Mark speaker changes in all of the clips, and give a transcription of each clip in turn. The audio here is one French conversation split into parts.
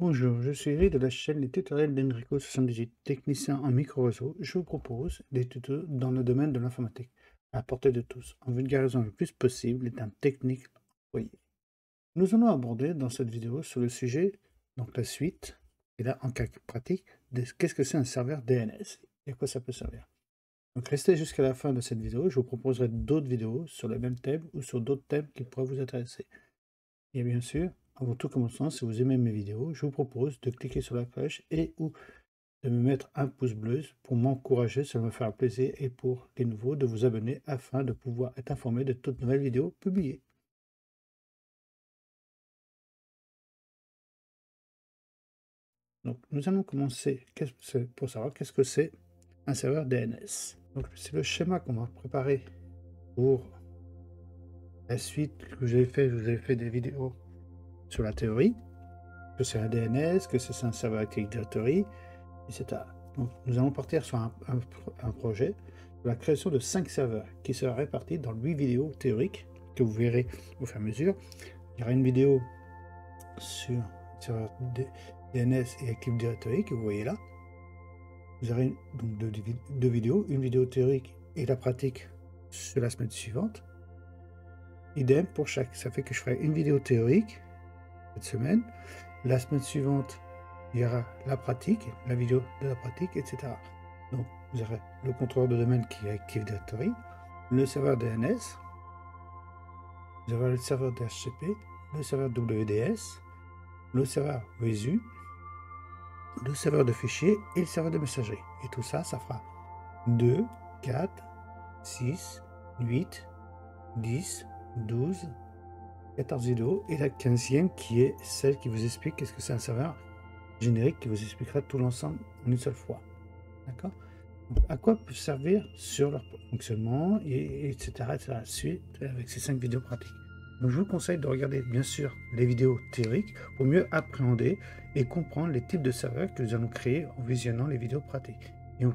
Speaker 1: Bonjour, je suis Eric de la chaîne Les tutoriels d'Enrico78, technicien en micro-réseau. Je vous propose des tutos dans le domaine de l'informatique, à la portée de tous, en vulgarisant le plus possible les termes techniques employés. Nous allons aborder dans cette vidéo sur le sujet, donc la suite, et là en cas pratique, de qu'est-ce que c'est un serveur DNS et à quoi ça peut servir. Donc restez jusqu'à la fin de cette vidéo, je vous proposerai d'autres vidéos sur le même thème ou sur d'autres thèmes qui pourraient vous intéresser. Et bien sûr, avant tout commençant, si vous aimez mes vidéos, je vous propose de cliquer sur la cloche et ou de me mettre un pouce bleu pour m'encourager, cela me fera plaisir, et pour les nouveaux, de vous abonner afin de pouvoir être informé de toutes nouvelles vidéos publiées. Donc nous allons commencer pour savoir qu'est-ce que c'est un serveur DNS. Donc c'est le schéma qu'on va préparer pour la suite que j'ai fait. Je vous ai fait des vidéos sur la théorie, que c'est un DNS, que c'est un serveur Active Directory, etc. Donc, nous allons partir sur un projet de la création de 5 serveurs qui sera répartis dans 8 vidéos théoriques que vous verrez au fur et à mesure. Il y aura une vidéo sur le serveur DNS et Active Directory que vous voyez là. Vous aurez donc deux vidéos, une vidéo théorique et la pratique sur la semaine suivante. Idem pour chaque. Ça fait que je ferai une vidéo théorique cette semaine. La semaine suivante, il y aura la pratique, la vidéo de la pratique, etc. Donc, vous aurez le contrôleur de domaine qui est Active Directory, le serveur DNS, vous aurez le serveur DHCP, le serveur WDS, le serveur WSU, le serveur de fichiers et le serveur de messagerie. Et tout ça, ça fera 2, 4, 6, 8, 10, 12, 14 vidéos, et la 15e qui est celle qui vous explique qu'est-ce que c'est un serveur générique, qui vous expliquera tout l'ensemble en une seule fois. D'accord? À quoi peut servir sur leur fonctionnement, etc., etc. Suite avec ces 5 vidéos pratiques. Donc je vous conseille de regarder bien sûr les vidéos théoriques pour mieux appréhender et comprendre les types de serveurs que nous allons créer en visionnant les vidéos pratiques. Et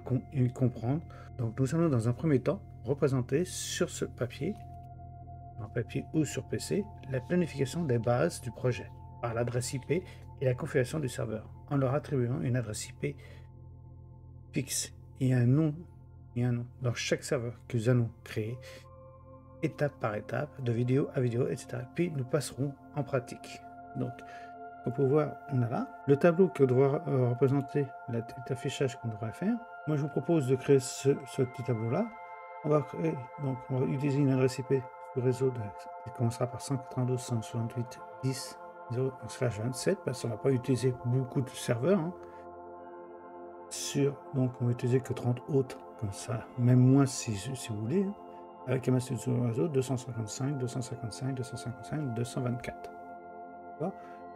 Speaker 1: comprendre. Donc nous allons dans un premier temps représenter sur ce papier, en papier ou sur PC, la planification des bases du projet par l'adresse IP et la configuration du serveur en leur attribuant une adresse IP fixe et un nom dans chaque serveur que nous allons créer, étape par étape, de vidéo à vidéo, etc. Puis nous passerons en pratique. Donc, pour pouvoir, on a là le tableau que devra représenter l'affichage qu'on devrait faire. Moi, je vous propose de créer ce petit tableau-là. On va créer, donc, on va utiliser une adresse IP sur le réseau qui commencera par 192.168.10.0/27 parce qu'on ne va pas utiliser beaucoup de serveurs. Donc on va utiliser que 30 autres, comme ça, même moins si vous voulez, avec un masse sur le réseau 255, 255, 255, 224.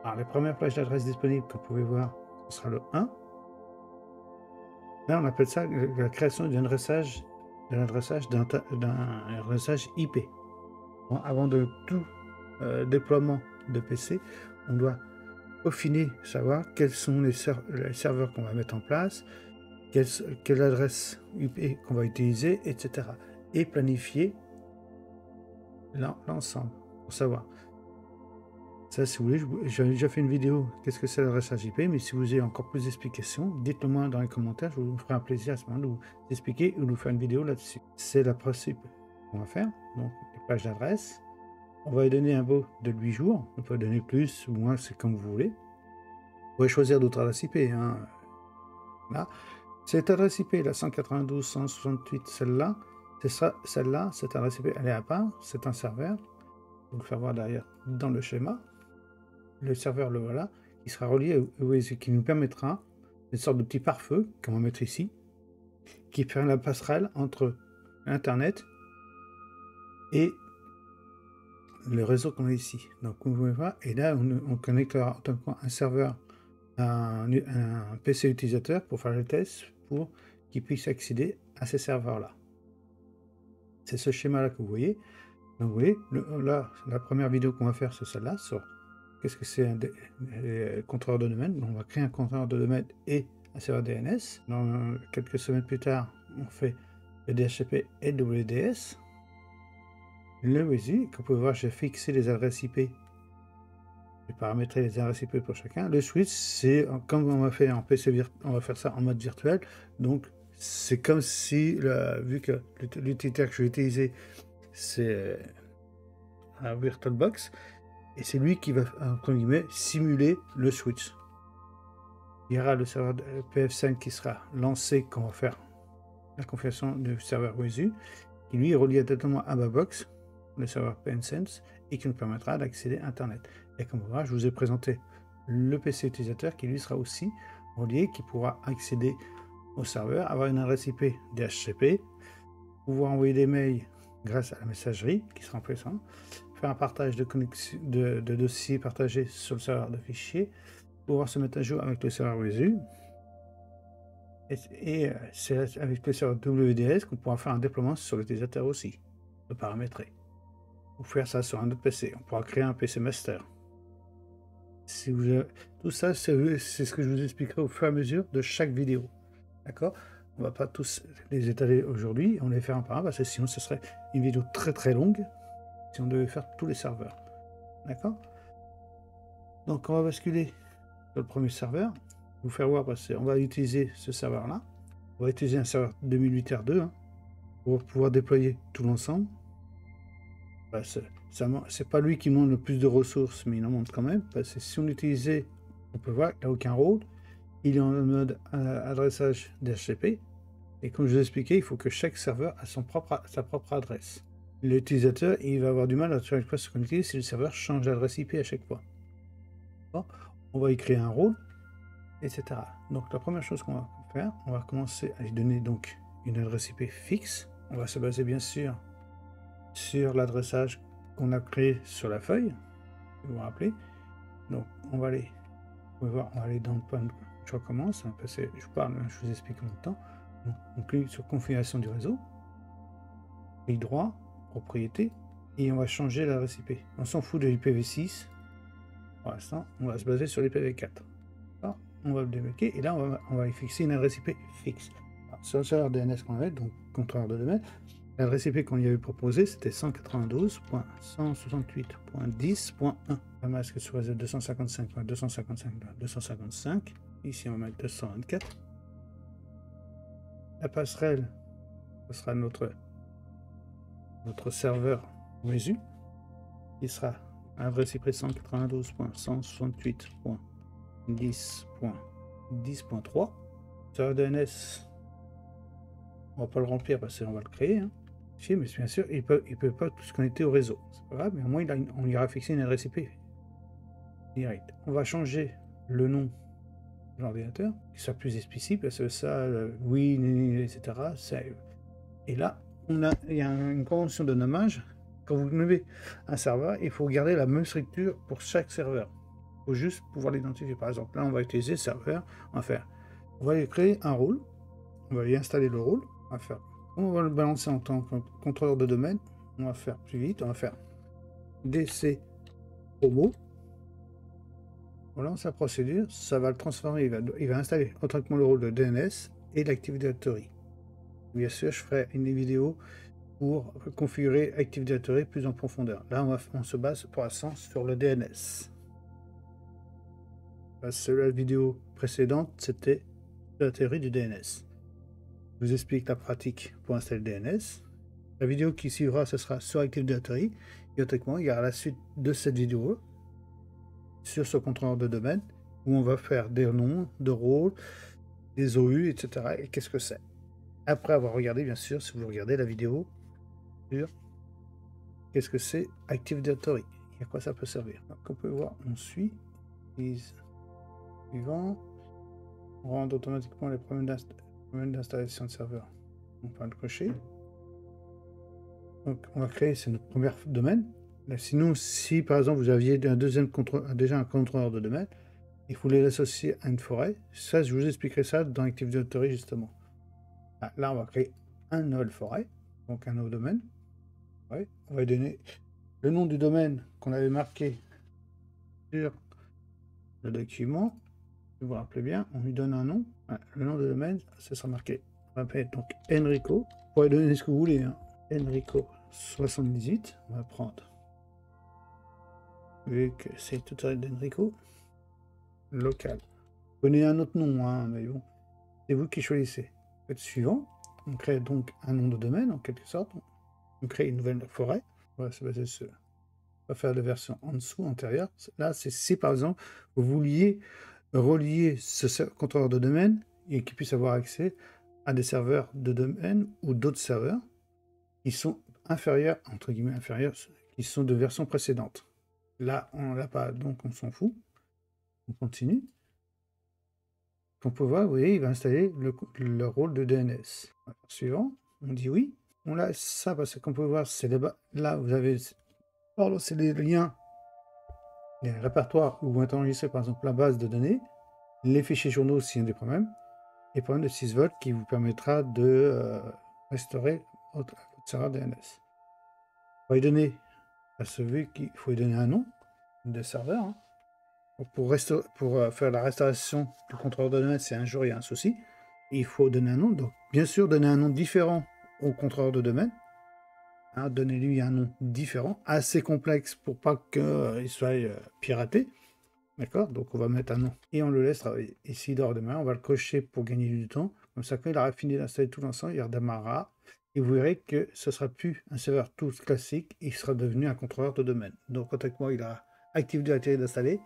Speaker 1: Alors les premières plages d'adresse disponibles que vous pouvez voir, ce sera le 1. Là on appelle ça la création d'un adressage IP. Bon, avant de tout déploiement de PC, on doit peaufiner, savoir quels sont les serveurs qu'on va mettre en place, quelle adresse IP qu'on va utiliser, etc. Et planifier l'ensemble pour savoir. Ça, si vous voulez, j'ai déjà fait une vidéo, qu'est-ce que c'est l'adressage IP, mais si vous avez encore plus d'explications, dites-le moi dans les commentaires, je vous ferai un plaisir à ce moment de vous expliquer ou de vous faire une vidéo là-dessus. C'est le principe qu'on va faire, donc les pages d'adresse. On va lui donner un beau de 8 jours, on peut donner plus ou moins, c'est comme vous voulez. Vous pouvez choisir d'autres adresses IP, hein. Là. Cette adresse IP, la 192.168, celle-là, cette adresse IP, elle est à part, c'est un serveur. Vous le faire voir derrière dans le schéma. Le serveur, le voilà, qui sera relié au WSU, qui nous permettra une sorte de petit pare-feu, qu'on va mettre ici, qui fait la passerelle entre Internet et le réseau qu'on a ici. Donc, vous pouvez voir, et là, on connectera un serveur à un PC utilisateur pour faire le test, pour qu'il puisse accéder à ces serveurs-là. C'est ce schéma-là que vous voyez. Donc, vous voyez, là, la première vidéo qu'on va faire, c'est celle-là, sur qu'est-ce que c'est un contrôleur de domaine. Donc, on va créer un contrôleur de domaine et un serveur DNS. Dans quelques semaines plus tard, on fait le DHCP et le WDS. Le WSU, comme vous pouvez voir, j'ai fixé les adresses IP vais paramétrer les adresses IP pour chacun. Le switch, c'est comme on va faire en PC, on va faire ça en mode virtuel. Donc, c'est comme si, vu que l'utilitaire que je vais utiliser, c'est un VirtualBox, et c'est lui qui va, entre guillemets, simuler le switch. Il y aura le serveur PF5 qui sera lancé quand on va faire la configuration du serveur Wesu, qui lui est relié directement à ma box, le serveur PNSense, et qui nous permettra d'accéder à Internet. Et comme vous voyez, je vous ai présenté le PC utilisateur qui lui sera aussi relié, qui pourra accéder au serveur, avoir une adresse IP DHCP, pouvoir envoyer des mails grâce à la messagerie qui sera en place, faire un partage de dossiers partagés sur le serveur de fichiers, pouvoir se mettre à jour avec le serveur Wesu. Et c'est avec le serveur WDS qu'on pourra faire un déploiement sur l'utilisateur aussi, de paramétrer. Ou faire ça sur un autre PC. On pourra créer un PC master. Si vous avez... Tout ça, c'est ce que je vous expliquerai au fur et à mesure de chaque vidéo. D'accord? On va pas tous les étaler aujourd'hui, on les faire un par un, parce que sinon ce serait une vidéo très très longue si on devait faire tous les serveurs. D'accord? Donc on va basculer sur le premier serveur. Vous faire voir, parce qu'on va utiliser ce serveur-là. On va utiliser un serveur 2008 R2 pour pouvoir déployer tout l'ensemble. Bah, c'est pas lui qui demande le plus de ressources, mais il en montre quand même. Parce que si on l'utilisait, on peut voir qu'il n'a aucun rôle. Il est en mode adressage DHCP. Et comme je vous ai expliqué, il faut que chaque serveur a sa propre adresse. L'utilisateur, il va avoir du mal à se connecter si le serveur change d'adresse IP à chaque fois. Bon, on va y créer un rôle, etc. Donc la première chose qu'on va faire, on va commencer à lui donner donc une adresse IP fixe. On va se baser bien sûr sur l'adressage qu'on a créé sur la feuille. Vous vous rappelez. Donc on va aller, vous pouvez voir, on va aller dans le point. Je recommence, parce que je parle, je vous explique en même temps. Donc, on clique sur configuration du réseau, clic droit, propriété, et on va changer l'adresse IP. On s'en fout de l'IPv6. Pour l'instant, on va se baser sur l'IPv4. On va le débloquer et là on va y fixer une adresse IP fixe. Alors, sur le serveur DNS qu'on avait, donc contrôleur de domaine, l'adresse IP qu'on y avait proposé c'était 192.168.10.1. Un masque sur réseau 255.255.255. Ici on va mettre 224. La passerelle, ce sera notre serveur Wesu, qui sera adresse IP 192.168.10.10.3. Serveur DNS, on va pas le remplir parce qu'on va le créer. Mais bien sûr, il peut pas se connecter au réseau. C'est pas grave, mais au moins on ira fixer une adresse IP direct. On va changer le nom de l'ordinateur, qui soit plus explicite, parce que ça, oui, etc. Et là, il y a une convention de nommage. Quand vous nommez un serveur, il faut garder la même structure pour chaque serveur. Il faut juste pouvoir l'identifier. Par exemple, là, on va utiliser serveur. On va y créer un rôle. On va y installer le rôle. On va le balancer en tant que contrôleur de domaine. On va faire plus vite. On va faire DC promo. Voilà sa procédure. Ça va le transformer. Il va installer automatiquement le rôle de DNS et l'Active Directory. Bien sûr, je ferai une vidéo pour configurer Active Directory plus en profondeur. Là, on se base pour l'instant sur le DNS. La vidéo précédente, c'était la théorie du DNS. Je vous explique la pratique pour installer le DNS. La vidéo qui suivra, ce sera sur Active Directory. Et automatiquement, il y aura la suite de cette vidéo sur ce contrôleur de domaine où on va faire des noms, de rôles, des OU, etc. Et qu'est-ce que c'est? Après avoir regardé, bien sûr, si vous regardez la vidéo sur qu'est-ce que c'est Active Directory et à quoi ça peut servir. Donc, on peut voir, on suit. Suivant. On rend automatiquement les problèmes d'installation de serveur. On va le cocher. Donc, on va créer, c'est notre premier domaine. Là, sinon, si par exemple vous aviez déjà un contrôleur de domaine, il faut l'associer à une forêt. Ça, je vous expliquerai ça dans Active Directory justement. Là, on va créer un nouvelle forêt, donc un nouveau domaine. Ouais, on va donner le nom du domaine qu'on avait marqué sur le document. Si vous vous rappelez bien, on lui donne un nom. Le nom de domaine, ça sera marqué. On va appeler donc Enrico. Vous pourrez donner ce que vous voulez. Enrico 78. On va prendre vu que c'est tutoriel d'Enrico. Local. Prenez un autre nom, hein, mais bon, c'est vous qui choisissez. Faites suivant. On crée donc un nom de domaine, en quelque sorte. On crée une nouvelle forêt. On va se baser sur... On va faire la version en dessous, antérieure. Là, c'est si, par exemple, vous vouliez relier ce contrôleur de domaine et qu'il puisse avoir accès à des serveurs de domaine ou d'autres serveurs qui sont inférieurs, entre guillemets inférieurs, qui sont de version précédente. Là, on l'a pas, donc on s'en fout. On continue. On peut voir, vous voyez, il va installer le rôle de DNS. Suivant, on dit oui. On laisse ça parce qu'on peut voir, c'est là, vous avez, c'est les liens, les répertoires où vous mettez enregistré par exemple la base de données, les fichiers journaux s'il y a des problèmes, et problème de 6 volts qui vous permettra de restaurer votre serveur DNS. On va y donner à celui qu'il faut y donner un nom de serveur. Hein. Pour faire la restauration du contrôleur de domaine, si un jour il y a un souci, il faut donner un nom. Donc, bien sûr, donner un nom différent au contrôleur de domaine. Hein, donnez-lui un nom différent, assez complexe pour pas qu'il soit piraté. D'accord? Donc, on va mettre un nom et on le laisse travailler. Et s'il dort demain, on va le cocher pour gagner du temps. Comme ça, quand il aura fini d'installer tout l'ensemble, il redémarrera. Et vous verrez que ce ne sera plus un serveur tout classique, il sera devenu un contrôleur de domaine. Donc, automatiquement, il aura Active Directory d'installer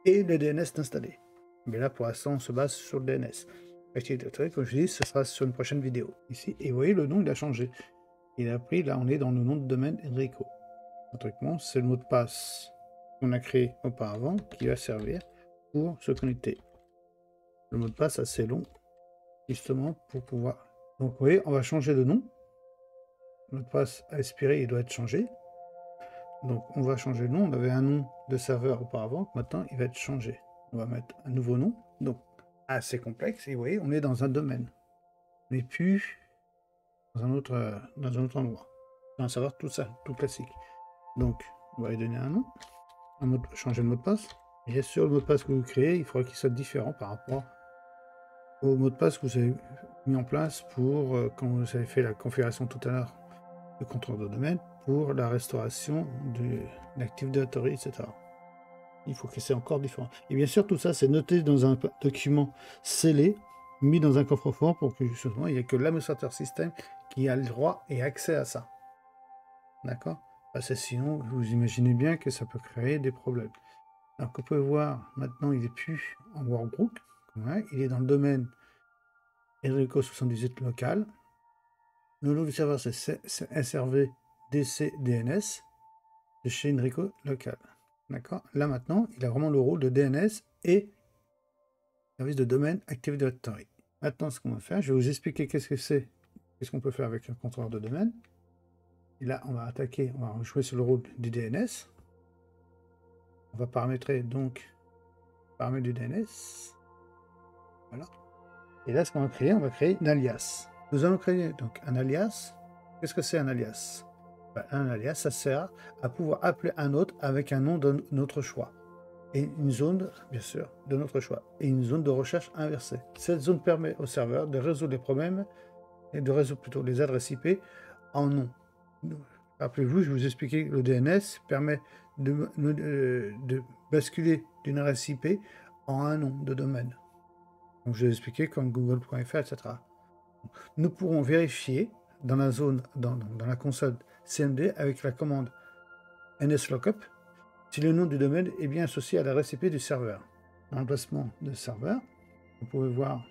Speaker 1: et le DNS d'installer. Mais là, pour l'instant, on se base sur le DNS. Active Directory, comme je dis, ce sera sur une prochaine vidéo. Ici, et vous voyez, le nom, il a changé. Il a pris, là, on est dans le nom de domaine Enrico. Automatiquement, c'est le mot de passe qu'on a créé auparavant qui va servir pour se connecter. Le mot de passe assez long, justement, pour pouvoir... Donc, vous voyez, on va changer de nom. Le mot de passe a expiré, il doit être changé. Donc, on va changer de nom. On avait un nom de serveur auparavant. Maintenant, il va être changé. On va mettre un nouveau nom. Donc, assez complexe. Et vous voyez, on est dans un domaine. On n'est plus dans un autre endroit. Dans un serveur tout ça, tout classique. Donc, on va lui donner un nom. Changer le mot de passe. Bien sûr, le mot de passe que vous créez, il faudra qu'il soit différent par rapport au mot de passe que vous avez mis en place pour quand vous avez fait la configuration tout à l'heure de contrôle de domaine pour la restauration de l'Active Directory, etc. Il faut que c'est encore différent. Et bien sûr, tout ça, c'est noté dans un document scellé, mis dans un coffre-fort pour que justement, il n'y ait que l'administrateur système qui a le droit et accès à ça. D'accord? Parce que sinon, vous imaginez bien que ça peut créer des problèmes. Alors qu'on peut voir, maintenant, il n'est plus en workbook. Ouais, il est dans le domaine Enrico 78 local. Le nom du serveur, c'est SRV DC DNS de chez Enrico local. D'accord? Là, maintenant, il a vraiment le rôle de DNS et service de domaine Active Directory. Maintenant, ce qu'on va faire, je vais vous expliquer qu'est-ce que c'est, qu'est-ce qu'on peut faire avec un contrôleur de domaine. Et là, on va attaquer, on va jouer sur le rôle du DNS. On va paramétrer donc paramètres du DNS. Voilà. Et là, ce qu'on va créer, on va créer un alias. Nous allons créer donc un alias. Qu'est-ce que c'est un alias? Un alias, ça sert à pouvoir appeler un autre avec un nom de notre choix. Et une zone, bien sûr, de notre choix. Et une zone de recherche inversée. Cette zone permet au serveur de résoudre les problèmes et de résoudre plutôt les adresses IP en nom. Rappelez-vous, je vous expliquais que le DNS permet de basculer d'une adresse IP en un nom de domaine. Donc, je vais expliquer comme google.fr, etc. Nous pourrons vérifier dans la zone, dans la console CMD avec la commande nslookup si le nom du domaine est bien associé à l'adresse IP du serveur. L'emplacement de serveur, vous pouvez voir,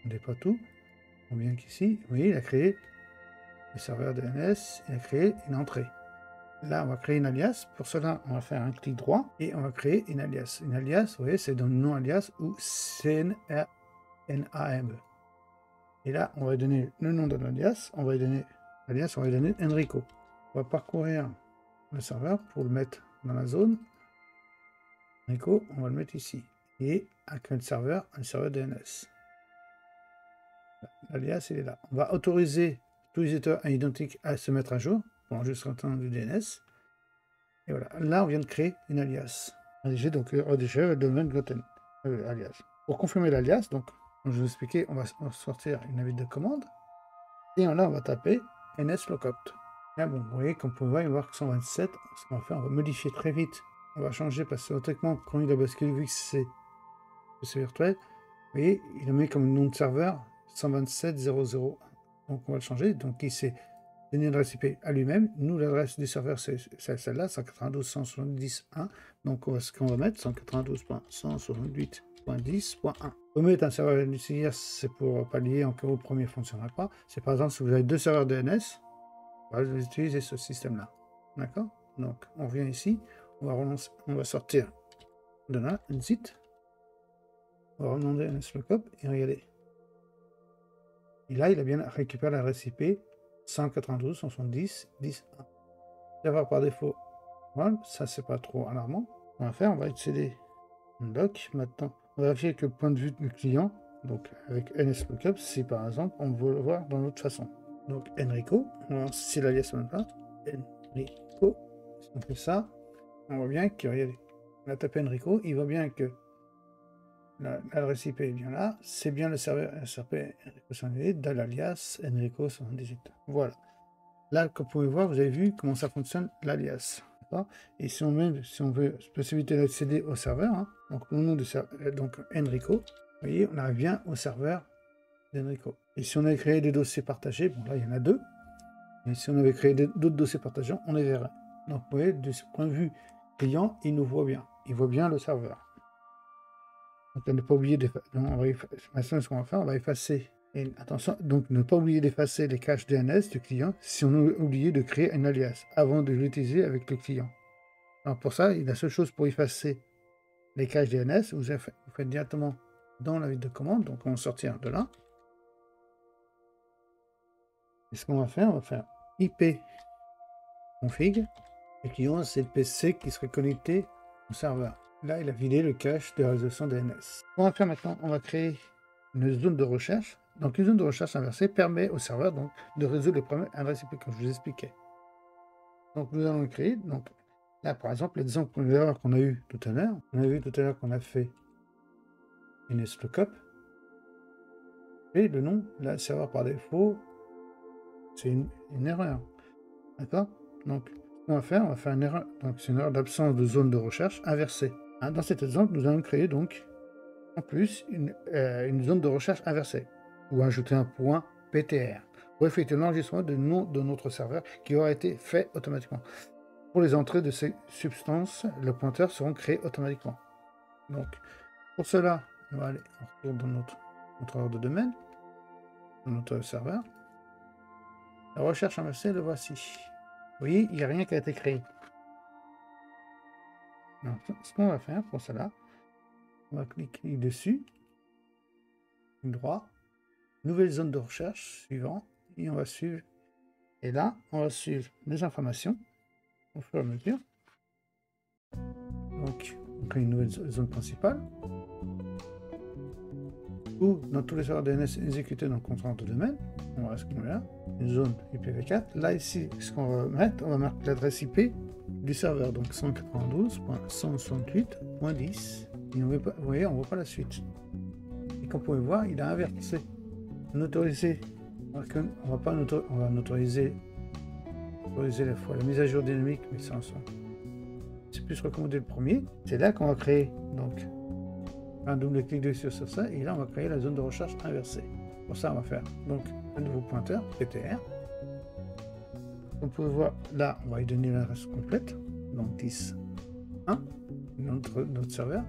Speaker 1: on n'est pas tout, on vient qu'ici, vous voyez, il a créé le serveur DNS, il a créé une entrée. Là, on va créer une alias. Pour cela, on va faire un clic droit et on va créer une alias. Une alias, vous voyez, c'est dans le nom alias ou CNRNAME. Et là, on va donner le nom de l'alias. On va lui donner l'alias, on va lui donner Enrico. On va parcourir le serveur pour le mettre dans la zone. Enrico, on va le mettre ici. Et avec un serveur DNS. L'alias, il est là. On va autoriser tous les utilisateurs identiques à se mettre à jour pour l'enregistrement du DNS. Et voilà, là on vient de créer une alias. Rédiger donc rédiger le domaine gluten alias. Pour confirmer l'alias, donc comme je vous expliquais, on va sortir une invite de commande et là on va taper nslookup. Là bon, vous voyez qu'on peut voir que 127, ce qu'on va faire, on va modifier très vite on va changer parce que automatiquement, quand il a basculé, vu que c'est virtuel, vous voyez, il a mis comme nom de serveur 127.0.0.1. Donc on va le changer. Donc il s'est donné l'adresse IP à lui-même. Nous, l'adresse du serveur, c'est celle-là, 192.170.1. Donc ce qu'on va mettre, 192.168.10.1. Vous mettre un serveur NCIS, c'est pour pallier en cas où le premier ne fonctionnera pas. C'est par exemple si vous avez 2 serveurs DNS, on va utiliser ce système-là. D'accord? Donc on revient ici, on va sortir de là, exit. On va demander un lookup et regardez. Et là, il a bien récupéré l'adresse IP 192.170.10.1. Serveur par défaut. Voilà, ça c'est pas trop alarmant. On va faire, on va accéder doc. Maintenant, on va vérifier que le point de vue du client, donc avec NSLookup, si par exemple on veut le voir dans l'autre façon. Donc Enrico, on va voir si l'alias est là. Enrico, si on fait ça, on voit bien que, regardez, on a tapé Enrico, il voit bien que l'adresse IP est bien là, c'est bien le serveur SRP Enrico 78 de l'alias Enrico 78. Voilà. Là, comme vous pouvez voir, vous avez vu comment ça fonctionne l'alias. Et si on veut possibilité d'accéder au serveur, hein, donc le nom de serveur, donc Enrico, vous voyez, on arrive bien au serveur d'Enrico. Et si on avait créé des dossiers partagés, bon là il y en a 2, mais si on avait créé d'autres dossiers partagés, on les verrait. Donc vous voyez, de ce point de vue client, il nous voit bien. Il voit bien le serveur. Donc à ne pas oublier maintenant ce qu'on va faire, on va effacer. Et attention, donc ne pas oublier d'effacer les caches DNS du client si on a oublié de créer un alias avant de l'utiliser avec le client. Alors pour ça, la seule chose pour effacer les caches DNS, vous faites directement dans la ligne de commande, donc on va sortir de là. Et ce qu'on va faire IP config. Le client, c'est le PC qui serait connecté au serveur. Là, il a vidé le cache de résolution DNS. Ce qu'on va faire maintenant, on va créer une zone de recherche. Donc, une zone de recherche inversée permet au serveur donc, de résoudre les problèmes adresse IP, comme je vous expliquais. Donc, nous allons le créer. Donc, là, par exemple, l'exemple qu'on a eu tout à l'heure, qu'on a fait une NSLookup. Et le nom, là, le serveur par défaut, c'est une erreur. D'accord? Donc, ce qu'on va faire une erreur. Donc, c'est une erreur d'absence de zone de recherche inversée. Hein, dans cet exemple, nous allons créer donc en plus une zone de recherche inversée ou ajouter un point PTR pour effectuer l'enregistrement du nom de notre serveur qui aura été fait automatiquement. Pour les entrées de ces substances, le pointeur seront créés automatiquement. Donc, pour cela, on va aller en retour dans notre contrôleur de domaine, dans notre serveur. La recherche inversée, le voici. Vous voyez, il n'y a rien qui a été créé. Donc, ce qu'on va faire pour cela, on va cliquer dessus, clic droit, nouvelle zone de recherche, suivant, et on va suivre. Et là, on va suivre les informations au fur et à mesure. Donc, on crée une nouvelle zone principale. Ou dans tous les serveurs DNS exécutés dans le contrôleur de domaine, on va ce qu'on a là, une zone IPv4. Là, ici, ce qu'on va mettre, on va marquer l'adresse IP du serveur, donc 192.168.10. Et on veut pas, vous voyez, on ne voit pas la suite. Et comme vous pouvez voir, il a inversé. On va autoriser la fois la mise à jour dynamique, mais ça, c'est plus recommandé le premier. C'est là qu'on va créer donc un double clic dessus sur ça, et là on va créer la zone de recherche inversée. Pour ça, on va faire donc un nouveau pointeur PTR. Comme vous pouvez voir, là on va lui donner l'adresse complète, donc 10.1, notre serveur.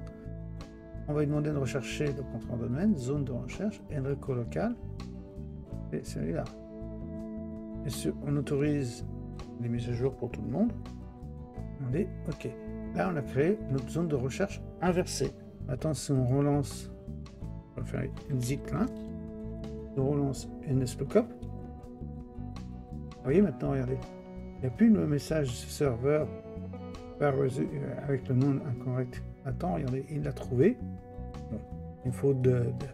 Speaker 1: On va lui demander de rechercher le contrôleur de domaine, zone de recherche, Enrico local, et celui-là. Et on autorise les mises à jour pour tout le monde. On dit OK. Là, on a créé notre zone de recherche inversée. Maintenant, si on relance, on va faire une zip là. On relance NSLookup. Vous voyez maintenant, regardez. Il n'y a plus le message serveur avec le nom incorrect. Attends, regardez, il l'a trouvé. Bon, une faute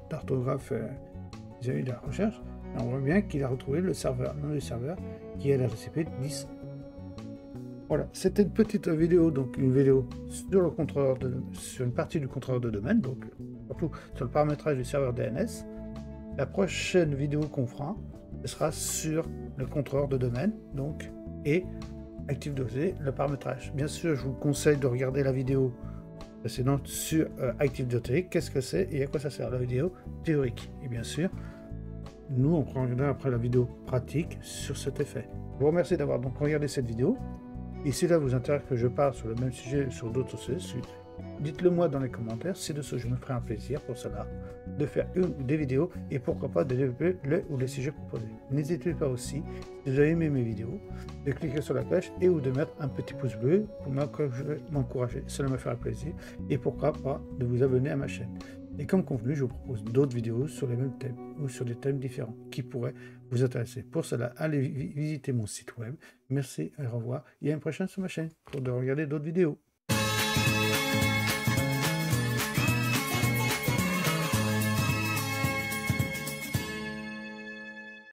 Speaker 1: d'orthographe vis-à-vis de la recherche. Et on voit bien qu'il a retrouvé le serveur, le nom du serveur, qui est l'adresse IP 10. Voilà, c'était une petite vidéo, donc une vidéo sur le contrôleur sur une partie du contrôleur de domaine, donc surtout sur le paramétrage du serveur DNS. La prochaine vidéo qu'on fera, ce sera sur le contrôleur de domaine, donc, et Active Doté, le paramétrage. Bien sûr, je vous conseille de regarder la vidéo précédente sur Active Doté. Qu'est-ce que c'est et à quoi ça sert, la vidéo théorique. Et bien sûr, nous, on prendra après la vidéo pratique sur cet effet. Je vous remercie d'avoir donc regardé cette vidéo. Et si là vous intéresse que je parle sur le même sujet, sur d'autres sujets, dites-le moi dans les commentaires. Si de ce, je me ferai un plaisir pour cela, de faire une ou des vidéos et pourquoi pas de développer le ou les sujets proposés. N'hésitez pas aussi, si vous avez aimé mes vidéos, de cliquer sur la cloche et ou de mettre un petit pouce bleu pour m'encourager. Cela me fera plaisir. Et pourquoi pas de vous abonner à ma chaîne. Et comme convenu, je vous propose d'autres vidéos sur les mêmes thèmes ou sur des thèmes différents qui pourraient vous intéresser. Pour cela, allez visiter mon site web. Merci et au revoir. Et à une prochaine sur ma chaîne pour de regarder d'autres vidéos.